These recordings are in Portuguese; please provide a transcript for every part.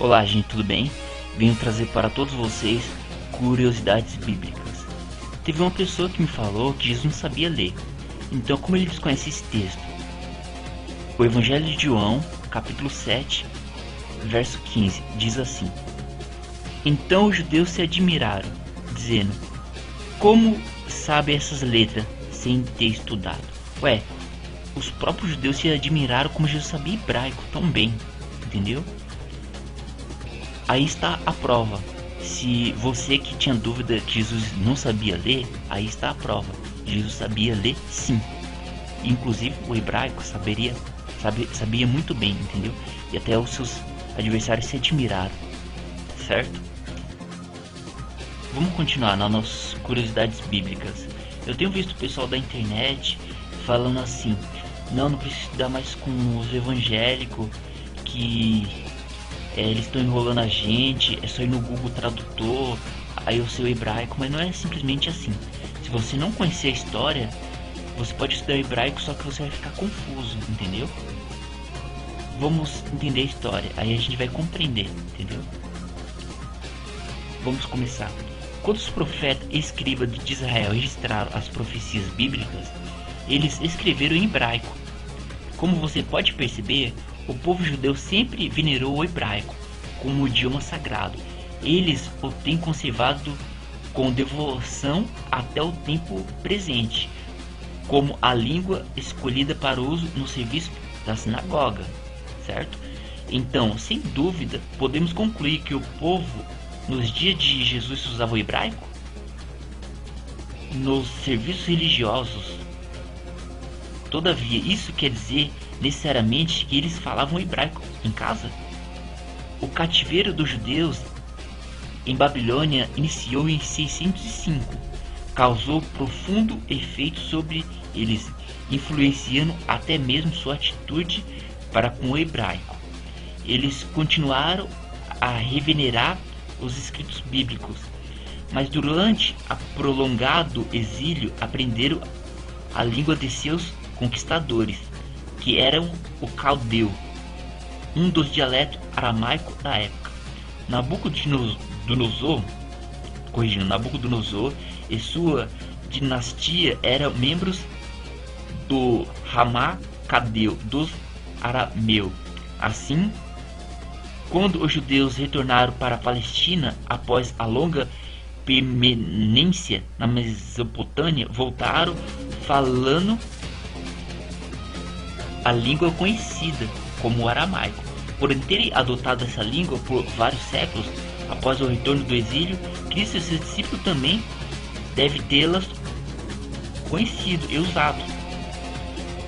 Olá, gente, tudo bem? Venho trazer para todos vocês curiosidades bíblicas. Teve uma pessoa que me falou que Jesus não sabia ler. Então, como ele desconhece esse texto? O Evangelho de João, capítulo 7, verso 15, diz assim: Então os judeus se admiraram, dizendo: Como sabe essas letras sem ter estudado? Ué, os próprios judeus se admiraram como Jesus sabia hebraico tão bem, entendeu? Aí está a prova. Se você que tinha dúvida que Jesus não sabia ler, aí está a prova. Jesus sabia ler sim. Inclusive o hebraico sabia muito bem, entendeu? E até os seus adversários se admiraram, certo? Vamos continuar nas nossas curiosidades bíblicas. Eu tenho visto o pessoal da internet falando assim: não precisa estudar mais com os evangélicos, que eles estão enrolando a gente, é só ir no Google Tradutor, aí eu sei o hebraico. Mas não é simplesmente assim. Se você não conhecer a história, você pode estudar hebraico, só que você vai ficar confuso, entendeu? Vamos entender a história, aí a gente vai compreender, entendeu? Vamos começar. Quando os profetas e escribas de Israel registraram as profecias bíblicas, eles escreveram em hebraico. Como você pode perceber, o povo judeu sempre venerou o hebraico como o idioma sagrado. Eles o têm conservado com devoção até o tempo presente, como a língua escolhida para uso no serviço da sinagoga, certo? Então, sem dúvida, podemos concluir que o povo nos dias de Jesus usava o hebraico nos serviços religiosos. Todavia, isso quer dizer necessariamente que eles falavam hebraico em casa? O cativeiro dos judeus em Babilônia iniciou em 605. Causou profundo efeito sobre eles, influenciando até mesmo sua atitude para com o hebraico. Eles continuaram a revenerar os escritos bíblicos, mas durante a prolongado exílio aprenderam a língua de seus conquistadores, que eram o caldeu, um dos dialetos aramaico da época. Nabucodonosor e sua dinastia eram membros do Ramá-Cadeu dos arameus. Assim, quando os judeus retornaram para a Palestina após a longa permanência na Mesopotâmia, voltaram falando a língua conhecida como o aramaico. Por terem adotado essa língua por vários séculos após o retorno do exílio, Cristo e seus discípulos também devem tê-las conhecido e usado.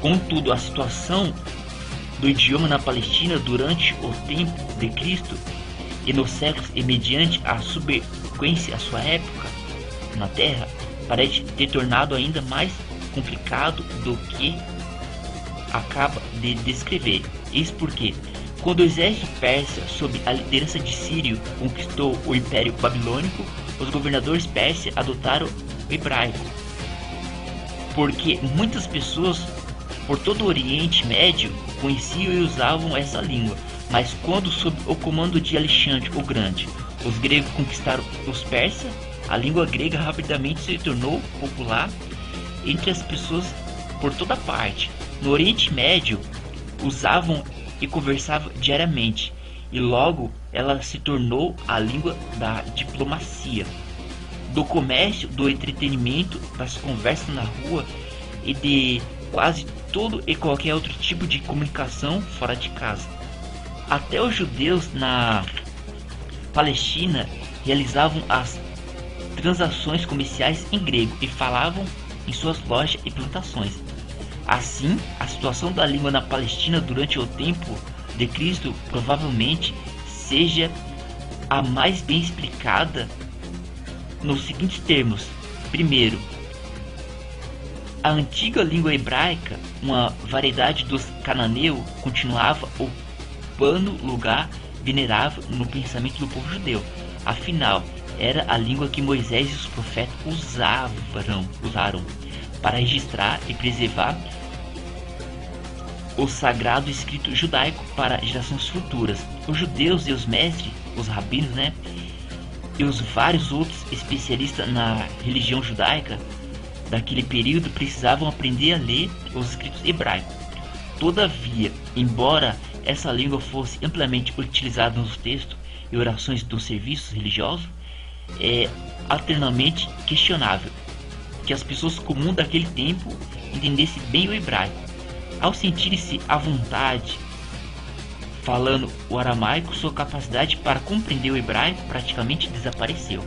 Contudo, a situação do idioma na Palestina durante o tempo de Cristo e nos séculos e mediante a subsequência à sua época na Terra parece ter tornado ainda mais complicado do que acaba de descrever. Isso porque, quando o exército persa, sob a liderança de Sírio, conquistou o Império Babilônico, os governadores persas adotaram o hebraico, porque muitas pessoas por todo o Oriente Médio conheciam e usavam essa língua. Mas quando, sob o comando de Alexandre o Grande, os gregos conquistaram os persas, a língua grega rapidamente se tornou popular entre as pessoas por toda parte. No Oriente Médio, usavam e conversavam diariamente, e logo ela se tornou a língua da diplomacia, do comércio, do entretenimento, das conversas na rua e de quase todo e qualquer outro tipo de comunicação fora de casa. Até os judeus na Palestina realizavam as transações comerciais em grego e falavam em suas lojas e plantações. Assim, a situação da língua na Palestina durante o tempo de Cristo provavelmente seja a mais bem explicada nos seguintes termos. Primeiro, a antiga língua hebraica, uma variedade dos cananeus, continuava ocupando lugar venerável no pensamento do povo judeu. Afinal, era a língua que Moisés e os profetas usaram para registrar e preservar o sagrado escrito judaico para gerações futuras. Os judeus e os mestres, os rabinos, né, e os vários outros especialistas na religião judaica daquele período precisavam aprender a ler os escritos hebraicos. Todavia, embora essa língua fosse amplamente utilizada nos textos e orações dos serviços religiosos, é altamente questionável que as pessoas comuns daquele tempo entendessem bem o hebraico. Ao sentirem-se à vontade falando o aramaico, sua capacidade para compreender o hebraico praticamente desapareceu.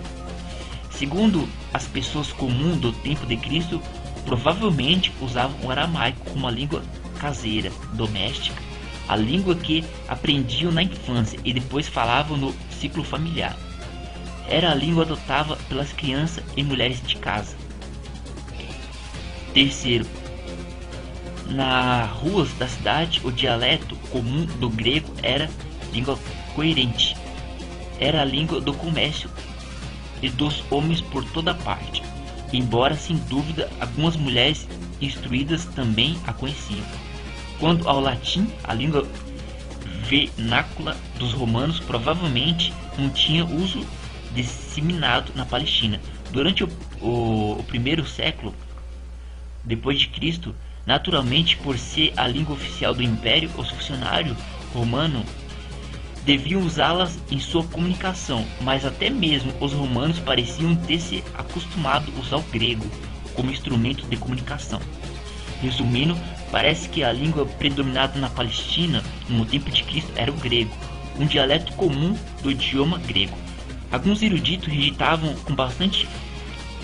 Segundo as pessoas comuns do tempo de Cristo, provavelmente usavam o aramaico como uma língua caseira, doméstica, a língua que aprendiam na infância e depois falavam no ciclo familiar. Era a língua adotada pelas crianças e mulheres de casa. Terceiro, nas ruas da cidade, o dialeto comum do grego era língua coerente. Era a língua do comércio e dos homens por toda parte, embora sem dúvida algumas mulheres instruídas também a conheciam. Quanto ao latim, a língua vernácula dos romanos provavelmente não tinha uso disseminado na Palestina. Durante o primeiro século depois de Cristo, naturalmente, por ser a língua oficial do Império, os funcionários romanos deviam usá-las em sua comunicação, mas até mesmo os romanos pareciam ter se acostumado a usar o grego como instrumento de comunicação. Resumindo, parece que a língua predominante na Palestina no tempo de Cristo era o grego, um dialeto comum do idioma grego. Alguns eruditos rejeitavam com bastante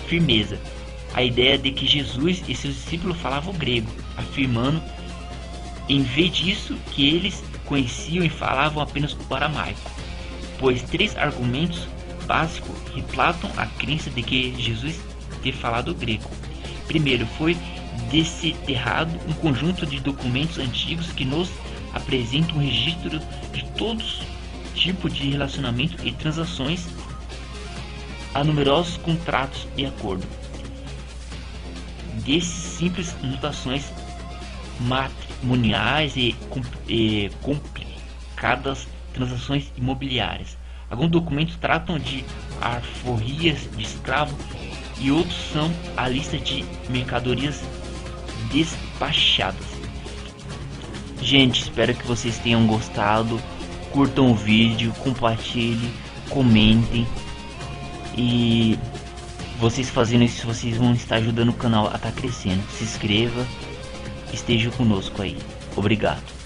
firmeza a ideia de que Jesus e seus discípulos falavam grego, afirmando, em vez disso, que eles conheciam e falavam apenas o aramaico, pois três argumentos básicos reflatam a crença de que Jesus ter falado grego. Primeiro, foi desenterrado um conjunto de documentos antigos que nos apresentam um registro de todos tipos de relacionamento e transações a numerosos contratos e acordos. Desses simples notações matrimoniais e complicadas transações imobiliárias. Alguns documentos tratam de alforrias de escravo e outros são a lista de mercadorias despachadas. Gente, espero que vocês tenham gostado. Curtam o vídeo, compartilhem, comentem. E vocês fazendo isso, vocês vão estar ajudando o canal a estar crescendo. Se inscreva, esteja conosco aí. Obrigado.